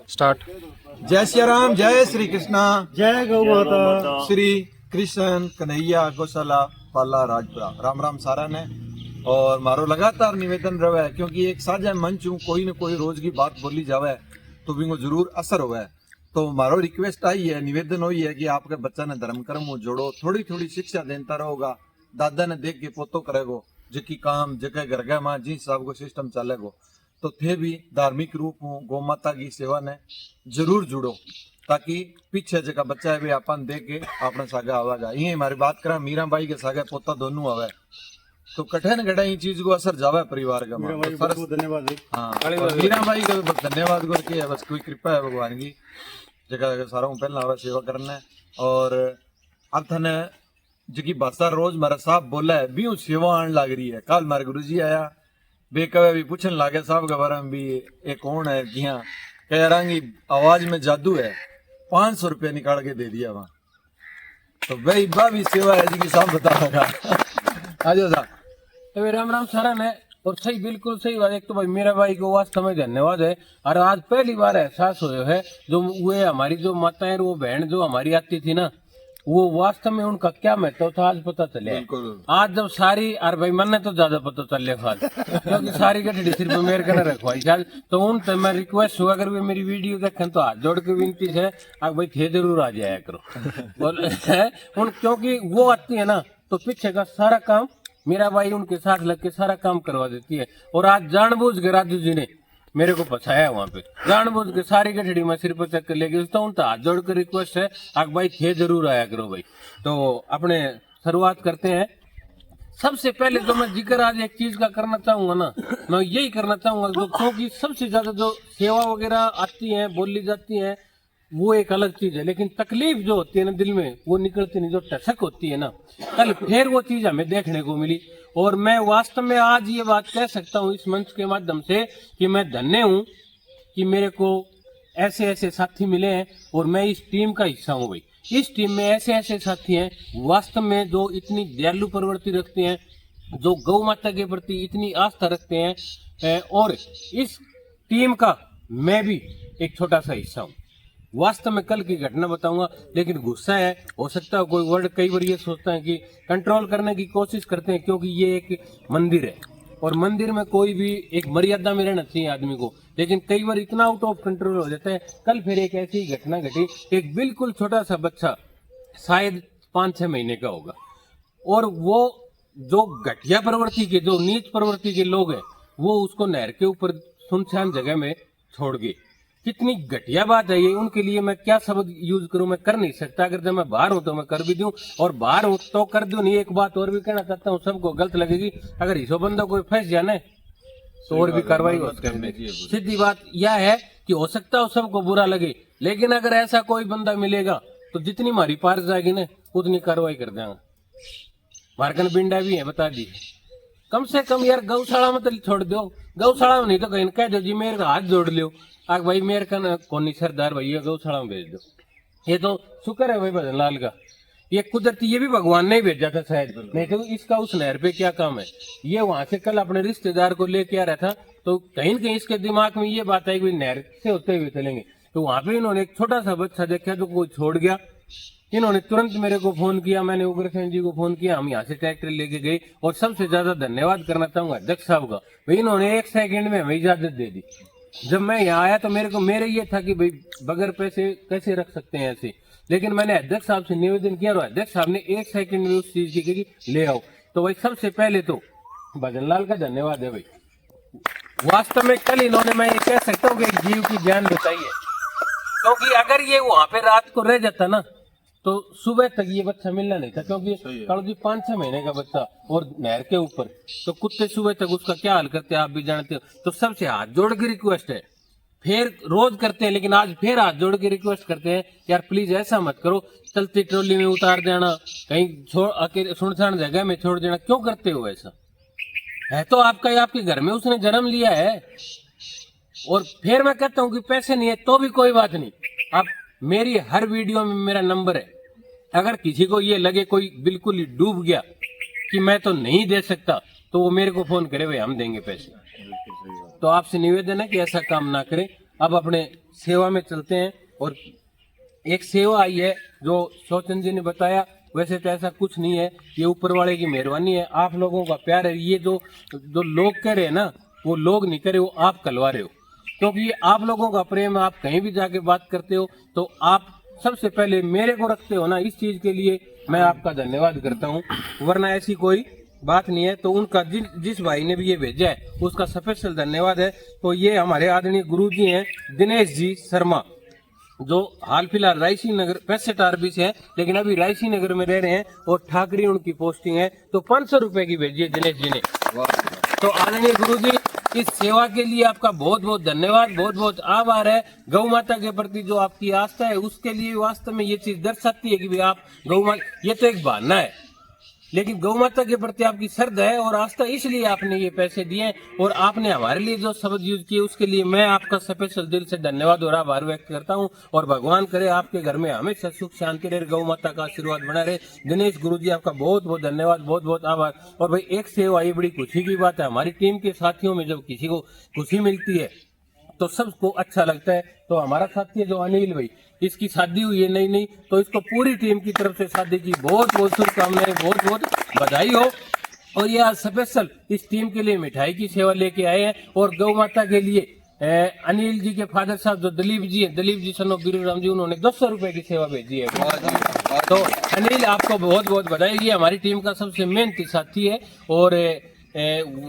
Start. जय श्री राम, जय श्री कृष्णा, जय गौ माता। श्री कृष्ण कन्हैया गौशाला पाला राजपुरा। राम राम सारा ने। और मारो लगातार निवेदन रहे क्योंकि एक साझा मंच हूँ, कोई न कोई रोज की बात बोली जावे तो भी जरूर असर होवे। तो मारो रिक्वेस्ट आई है, निवेदन हुई है कि आपके बच्चा ने धर्म कर्म जोड़ो, थोड़ी थोड़ी शिक्षा देता रहोगा। दादा ने देख के पोतो करेगो, जिकी काम जगह घर गए माँ जिस हिसाब को सिस्टम चलेगो। तो थे भी धार्मिक रूप हूँ गौ माता की सेवा ने जरूर जुड़ो, ताकि पीछे जगह बच्चा है भी अपन दे के अपने सागे आवेगा। ये हमारी बात करा मीरा बाई के सागे पोता दोनों आवे तो कठिन घड़ा ये चीज को असर जावे परिवार का। बहुत धन्यवाद। हाँ, मीरा बाई का बस धन्यवाद करके है, बस कोई कृपा है भगवान की जगह सारा पहला आवे सेवा करने। और अब थने जी भाषा रोज मारा साहब बोला है भी सेवा आने लग रही है। कल मारे गुरु जी आया बेकवे भी पूछने लगे साहब के बारे में भी ये कौन है जी। हाँ कह रहा आवाज में जादू है, 500 रुपया निकाल के दे दिया वहां। तो भाई बा भी सेवा है जी की साहब बताएगा। आज साहब राम राम सारा ने। और सही, बिल्कुल सही बात। एक तो भाई मेरा भाई को वास्तव में धन्यवाद है। और आज पहली बार एहसास हुए है जो वे हमारी जो माताएं वो बहन जो हमारी आती थी ना, वो वास्तव में उनका क्या महत्व था आज पता चले। आज जब सारी और भाई मन ने तो ज्यादा पता चल आज क्योंकि सारी गठड़ी सिर्फ मेरे का रखवाई आज। तो उन मैं रिक्वेस्ट हुआ अगर वे मेरी वीडियो देखें तो हाथ जोड़ के विनती है भाई थे जरूर आ जाया करो। और क्योंकि वो आती है ना तो पीछे का सारा काम मेरा भाई उनके साथ लग के सारा काम करवा देती है। और आज जानबूझ के राजू जी ने मेरे को फंसाया वहां पे, जानबूझ के सारी गठड़ी में सिर पर चक्कर लेके तो उनका हाथ जोड़ कर रिक्वेस्ट है आग भाई थे जरूर आया करो भाई। तो अपने शुरुआत करते हैं। सबसे पहले तो मैं जिक्र आज एक चीज का करना चाहूंगा ना, मैं यही करना चाहूंगा जो क्योंकि सबसे ज्यादा जो सेवा वगैरह आती है बोली जाती है वो एक अलग चीज है, लेकिन तकलीफ जो होती है ना दिल में वो निकलती नहीं, जो टसक होती है ना कल फिर वो चीज हमें देखने को मिली। और मैं वास्तव में आज ये बात कह सकता हूँ इस मंच के माध्यम से कि मैं धन्य हूँ कि मेरे को ऐसे ऐसे साथी मिले हैं और मैं इस टीम का हिस्सा हूँ भाई। इस टीम में ऐसे ऐसे साथी हैं वास्तव में जो इतनी दयालु प्रवृत्ति रखते हैं, जो गौ माता के प्रति इतनी आस्था रखते हैं। और इस टीम का मैं भी एक छोटा सा हिस्सा हूँ। वास्तव में कल की घटना बताऊंगा, लेकिन गुस्सा है, हो सकता है कोई वर्ड कई बार ये सोचता है कि कंट्रोल करने की कोशिश करते हैं क्योंकि ये एक मंदिर है और मंदिर में कोई भी एक मर्यादा में रहना चाहिए आदमी को, लेकिन कई बार इतना आउट ऑफ कंट्रोल हो जाता है। कल फिर एक ऐसी घटना घटी, एक बिल्कुल छोटा सा बच्चा शायद 5-6 महीने का होगा और वो जो घटिया प्रवृत्ति के जो नीच प्रवृत्ति के लोग हैं वो उसको नहर के ऊपर सुनसान जगह में छोड़ गए। कितनी घटिया बात है ये। उनके लिए मैं क्या शब्द यूज करूं, मैं कर नहीं सकता। अगर जब मैं बाहर हूं तो मैं कर भी दूं और बाहर हूं तो कर दूं नहीं। एक बात और भी कहना चाहता हूं, सबको गलत लगेगी, अगर इसो बंदा कोई फंस जाने तो और भी कार्रवाई हो सकती है। सीधी बात यह है कि हो सकता है सबको बुरा लगे, लेकिन अगर ऐसा कोई बंदा मिलेगा तो जितनी हमारी पार जाएगी ना उतनी कार्रवाई कर देंगे। मारकन बिंडा भी है बता दी, कम से कम यार गौशाला में तो छोड़ दो, गौशाला में नहीं तो कहीं कह दो जी मेरे का हाथ जोड़ लियो आग भाई मेरे का कौन सरदार भैया गौशाला में भेज दो। ये तो शुक्र है भाई भजन लाल का, ये कुदरती ये भी भगवान ने ही भेजा था शायद, नहीं तो इसका उस नहर पे क्या काम है। ये वहां से कल अपने रिश्तेदार को लेके आ रहा था तो कहीं न कहीं इसके दिमाग में ये बात आई कि नहर से होते हुए चलेंगे। तो वहां पे इन्होंने एक छोटा सा बच्चा देखा तो कोई छोड़ गया। इन्होंने तुरंत मेरे को फोन किया, मैंने उग्रसेन जी को फोन किया, हम यहाँ से ट्रैक्टर लेके गए। और सबसे ज्यादा धन्यवाद करना चाहूंगा अध्यक्ष साहब का, भाई इन्होंने 1 सेकंड में हमें इजाजत दे दी। जब मैं यहाँ आया तो मेरे ये था कि भाई बगैर पैसे कैसे रख सकते हैं ऐसे, लेकिन मैंने अध्यक्ष साहब से निवेदन किया और अध्यक्ष साहब ने 1 सेकंड में उस चीज की कि ले आओ। तो भाई सबसे पहले तो भजनलाल का धन्यवाद है भाई। वास्तव में कल इन्होंने, मैं ये कह सकता हूँ कि एक जीव की जान बचाई है, क्योंकि अगर ये वहां पे रात को रह जाता ना तो सुबह तक ये बच्चा मिलना नहीं था। क्योंकि कल जी 5-6 महीने का बच्चा और नहर के ऊपर, तो कुत्ते सुबह तक उसका क्या हाल करते हैं आप भी जानते हो। तो सबसे हाथ जोड़ के रिक्वेस्ट है, फिर रोज करते हैं लेकिन आज फिर हाथ जोड़ के रिक्वेस्ट करते हैं यार प्लीज ऐसा मत करो, चलती ट्रॉली में उतार देना, कहीं छोड़ अकेले सुनसान जगह में छोड़ देना, क्यों करते हो ऐसा। है तो आपका, आपके घर में उसने जन्म लिया है। और फिर मैं कहता हूँ कि पैसे नहीं है तो भी कोई बात नहीं, आप मेरी हर वीडियो में मेरा नंबर है, अगर किसी को ये लगे कोई बिल्कुल ही डूब गया कि मैं तो नहीं दे सकता तो वो मेरे को फोन करे, भाई हम देंगे पैसे। तो आपसे निवेदन है कि ऐसा काम ना करें। अब अपने सेवा में चलते हैं। और एक सेवा आई है जो शौचन जी ने बताया, वैसे तो ऐसा कुछ नहीं है, ये ऊपर वाले की मेहरबानी है, आप लोगों का प्यार है। ये जो जो लोग कह रहे हैं ना, वो लोग नहीं कह रहे, वो आप कहलवा रहे हो, क्योंकि ये आप लोगों का प्रेम है। आप कहीं भी जाके बात करते हो तो आप सबसे पहले मेरे को रखते हो ना, इस चीज के लिए मैं आपका धन्यवाद करता हूँ, वरना ऐसी कोई बात नहीं है। तो उनका जिस भाई ने भी ये भेजा है उसका स्पेशल धन्यवाद है। तो ये हमारे आदरणीय गुरु जी हैं दिनेश जी शर्मा, जो हाल फिलहाल रायसी नगर 65 आरबी से है, लेकिन अभी रायसी नगर में रह रहे हैं और ठाकरी उनकी पोस्टिंग है। तो 500 रुपए की भेजी है दिनेश जी ने। तो आदरणीय गुरु जी, इस सेवा के लिए आपका बहुत बहुत धन्यवाद, बहुत बहुत आभार है। गौ माता के प्रति जो आपकी आस्था है उसके लिए वास्तव में ये चीज दर्शाती है कि भाई आप गौ माता, ये तो एक बहाना है, लेकिन गौ माता के प्रति आपकी श्रद्धा है और आस्था, इसलिए आपने ये पैसे दिए और आपने हमारे लिए जो शब्द यूज किए उसके लिए मैं आपका स्पेशल दिल से धन्यवाद और आभार व्यक्त करता हूं। और भगवान करे आपके घर में हमेशा सुख शांति रहे, गौ माता का आशीर्वाद बना रहे। दिनेश गुरु जी, आपका बहुत बहुत धन्यवाद, बहुत बहुत आभार। और भाई एक सेवा, ये बड़ी खुशी की बात है, हमारी टीम के साथियों में जब किसी को खुशी मिलती है तो सबको अच्छा लगता है। तो हमारा साथी है जो अनिल भाई, इसकी शादी हुई है नई नई, तो इसको पूरी टीम की तरफ से शादी की बहुत बहुत शुभकामनाएं, बहुत बहुत बधाई हो। और ये आज स्पेशल इस टीम के लिए मिठाई की सेवा लेके आए हैं। और गौ माता के लिए अनिल जी के फादर साहब जो दलीप जी है, दलीप जी सन ऑफ गिरिराम जी, उन्होंने 200 रुपए की सेवा भेजी है। तो अनिल, आपको बहुत बहुत बधाई। ये हमारी टीम का सबसे मेहनती साथी है और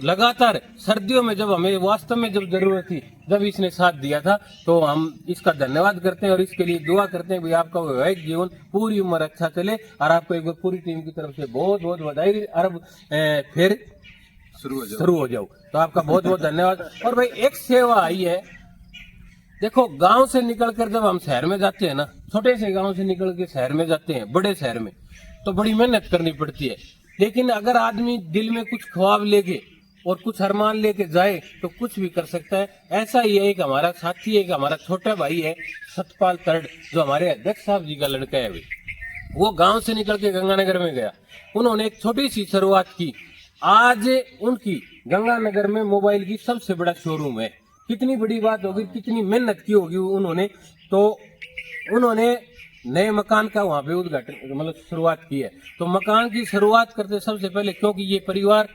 लगातार सर्दियों में जब हमें वास्तव में जब जरूरत थी, जब इसने साथ दिया था, तो हम इसका धन्यवाद करते हैं और इसके लिए दुआ करते हैं भाई आपका वैवाहिक जीवन पूरी उम्र अच्छा चले। और आपको एक बार पूरी टीम की तरफ से बहुत बहुत बधाई। और फिर शुरू हो जाओ। तो आपका बहुत बहुत धन्यवाद। और भाई एक सेवा आई है, देखो गांव से निकलकर जब हम शहर में जाते हैं ना, छोटे से गांव से निकल के शहर में जाते हैं, बड़े शहर में, तो बड़ी मेहनत करनी पड़ती है। लेकिन अगर आदमी दिल में कुछ ख्वाब लेके और कुछ अरमान लेके जाए तो कुछ भी कर सकता है। ऐसा ही है, एक हमारा साथी है, एक हमारा छोटा भाई है सतपाल तरड, जो हमारे अध्यक्ष साहब जी का लड़का है। वो गांव से निकल के गंगानगर में गया, उन्होंने एक छोटी सी शुरुआत की। आज उनकी गंगानगर में मोबाइल की सबसे बड़ा शोरूम है। कितनी बड़ी बात होगी, कितनी मेहनत की होगी उन्होंने। तो उन्होंने नए मकान का वहां पे उद्घाटन, मतलब शुरुआत की है। तो मकान की शुरुआत करते सबसे पहले, क्योंकि ये परिवार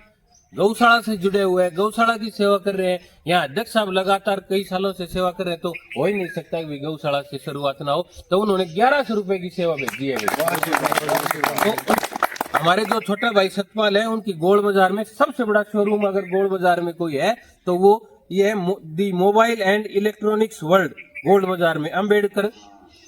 गौशाला से जुड़े हुए हैं, गौशाला की सेवा कर रहे हैं, यहाँ अध्यक्ष साहब लगातार कई सालों से सेवा कर रहे हैं, तो हो ही नहीं सकता कि गौशाला से शुरुआत ना हो। तो उन्होंने 1100 रुपए की सेवा भेजी है। तो हमारे जो छोटा भाई सतपाल है, उनकी गोल बाजार में सबसे बड़ा शोरूम अगर गोल बाजार में कोई है तो वो ये है the mobile and electronics world, gold बाजार में अम्बेडकर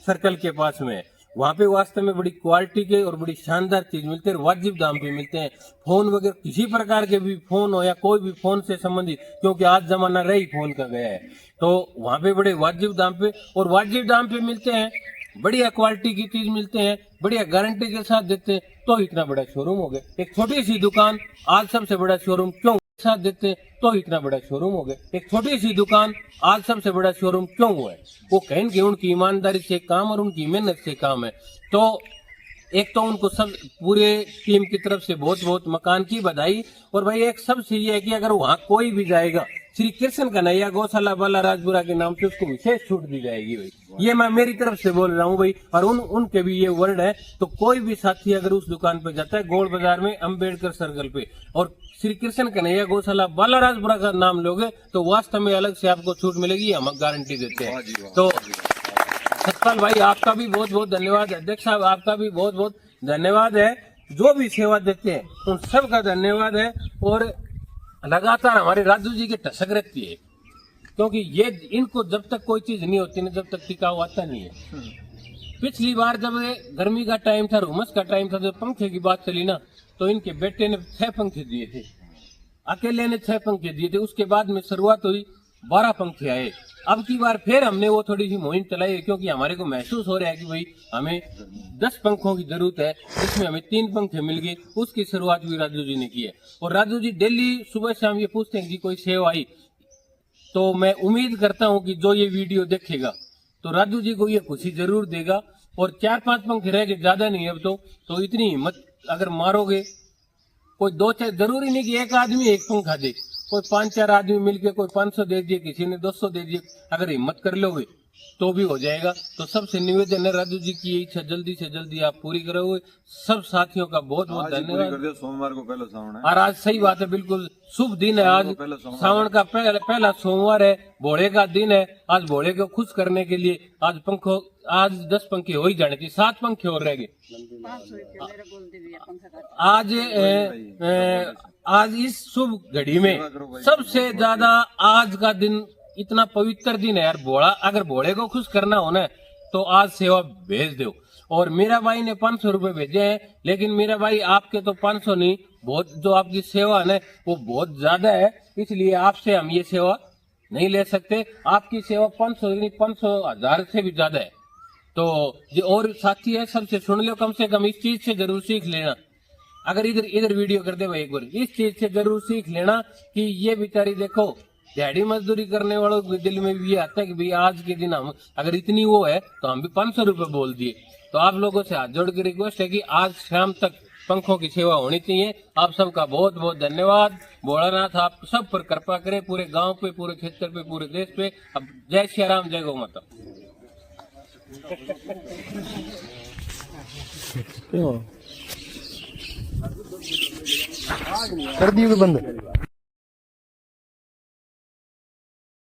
सर्कल के पास में है। वहाँ पे वास्तव में बड़ी क्वालिटी के और बड़ी शानदार चीज मिलते हैं, वाजिब दाम पे मिलते हैं। फोन वगैरह किसी प्रकार के भी फोन हो या कोई भी फोन से संबंधित, क्योंकि आज जमाना रही फोन का गया है, तो वहाँ पे बड़े वाजिब दाम पे और वाजिब दाम पे मिलते हैं, बढ़िया क्वालिटी की चीज मिलते हैं, बढ़िया गारंटी के साथ देते हैं। तो इतना बड़ा शोरूम हो गया। एक छोटी सी दुकान आज सबसे बड़ा शोरूम क्यों साथ देते हैं, तो इतना बड़ा शोरूम हो गया। एक छोटी सी दुकान आज सबसे बड़ा शोरूम क्यों हुआ है, वो कहीं कि उनकी ईमानदारी से काम और उनकी मेहनत से काम है। तो एक तो उनको सब पूरे टीम की तरफ से बहुत बहुत मकान की बधाई। और भाई एक सबसे ये है कि अगर वहाँ कोई भी जाएगा, श्री कृष्ण कन्हैया गौशाला बाला राजपुरा के नाम से उसको विशेष छूट दी जाएगी भाई। ये मैं मेरी तरफ से बोल रहा हूँ भाई, और उनके भी ये वर्ड है। तो कोई भी साथी अगर उस दुकान पे जाता है, गोल्ड बाजार में अम्बेडकर सर्कल पे, और श्री कृष्ण कन्हैया गौशाला बाला राजपुरा का नाम लोगे, तो वास्तव में अलग से आपको छूट मिलेगी, हम गारंटी देते हैं। तो सतपाल भाई, आपका भी बहुत बहुत धन्यवाद। अध्यक्ष साहब, आपका भी बहुत बहुत धन्यवाद है। जो भी सेवा देते हैं उन सब का धन्यवाद है। और लगातार हमारे राजू जी की टसक रहती है, क्योंकि ये इनको जब तक कोई चीज नहीं होती ना, जब तक टिकाऊ आता नहीं है। पिछली बार जब गर्मी का टाइम था, उमस का टाइम था, जब पंखे की बात चली ना, तो इनके बेटे ने 6 पंखे दिए थे, अकेले ने 6 पंखे दिए थे। उसके बाद में शुरुआत हुई, 12 पंखे आए। अब की बार फिर हमने वो थोड़ी सी मुहिम चलाई, क्योंकि हमारे को महसूस हो रहा है कि भाई हमें 10 पंखों की जरूरत है, इसमें हमें 3 पंखे मिल गए। उसकी शुरुआत भी राजू जी ने की है। और राजू जी डेली सुबह शाम ये पूछते हैं कि कोई सेवा आई, तो मैं उम्मीद करता हूं कि जो ये वीडियो देखेगा तो राजू जी को ये खुशी जरूर देगा। और 4-5 पंखे रह गए, ज्यादा नहीं अब तो इतनी हिम्मत अगर मारोगे, कोई 2-4, जरूरी नहीं कि एक आदमी एक पंखा दे, कोई 5-4 आदमी मिलके कोई 500 दे दिए, किसी ने 200 दे दिए, अगर हिम्मत कर लोगे तो भी हो जाएगा। तो सबसे निवेदन है राजू जी की इच्छा जल्दी से जल्दी आप पूरी करोगे। सब साथियों का बहुत बहुत धन्यवाद। सोमवार को पहला सावन है और आज सही बात है, बिल्कुल शुभ दिन है। आज पहला सोमवार सावन का पहला सोमवार है, भोले का दिन है। आज भोले को खुश करने के लिए आज 10 पंखे हो ही जाने थी, 7 पंखे और रह गए। आज इस शुभ घड़ी में सबसे ज्यादा आज का दिन इतना पवित्र दिन है यार। अगर भोले को खुश करना हो ना तो आज सेवा भेज दो। और मीरा भाई ने 500 रुपए भेजे हैं, लेकिन मीरा भाई आपके तो 500 नहीं, बहुत जो आपकी सेवा है ना वो बहुत ज्यादा है, इसलिए आपसे हम ये सेवा नहीं ले सकते। आपकी सेवा 500 नहीं 500,000 से भी ज्यादा है। तो जो और साथी है सबसे सुन लो, कम से कम इस चीज से जरूर सीख लेना। अगर इधर वीडियो कर दे भाई एक बार, इस चीज से जरूर सीख लेना कि ये बेचारी देखो दिहाड़ी मजदूरी करने वालों के दिल में भी ये आता है कि भाई आज के दिन हम अगर इतनी वो है तो हम भी 500 रुपए बोल दिए। तो आप लोगों से हाथ जोड़ के रिक्वेस्ट है कि आज शाम तक पंखों की सेवा होनी चाहिए। आप सबका बहुत बहुत धन्यवाद। भोलानाथ आप सब पर कृपा करे, पूरे गांव पे, पूरे क्षेत्र पे, पूरे देश पे। अब जय श्री राम, जय गौ माता। कर दिए बंद।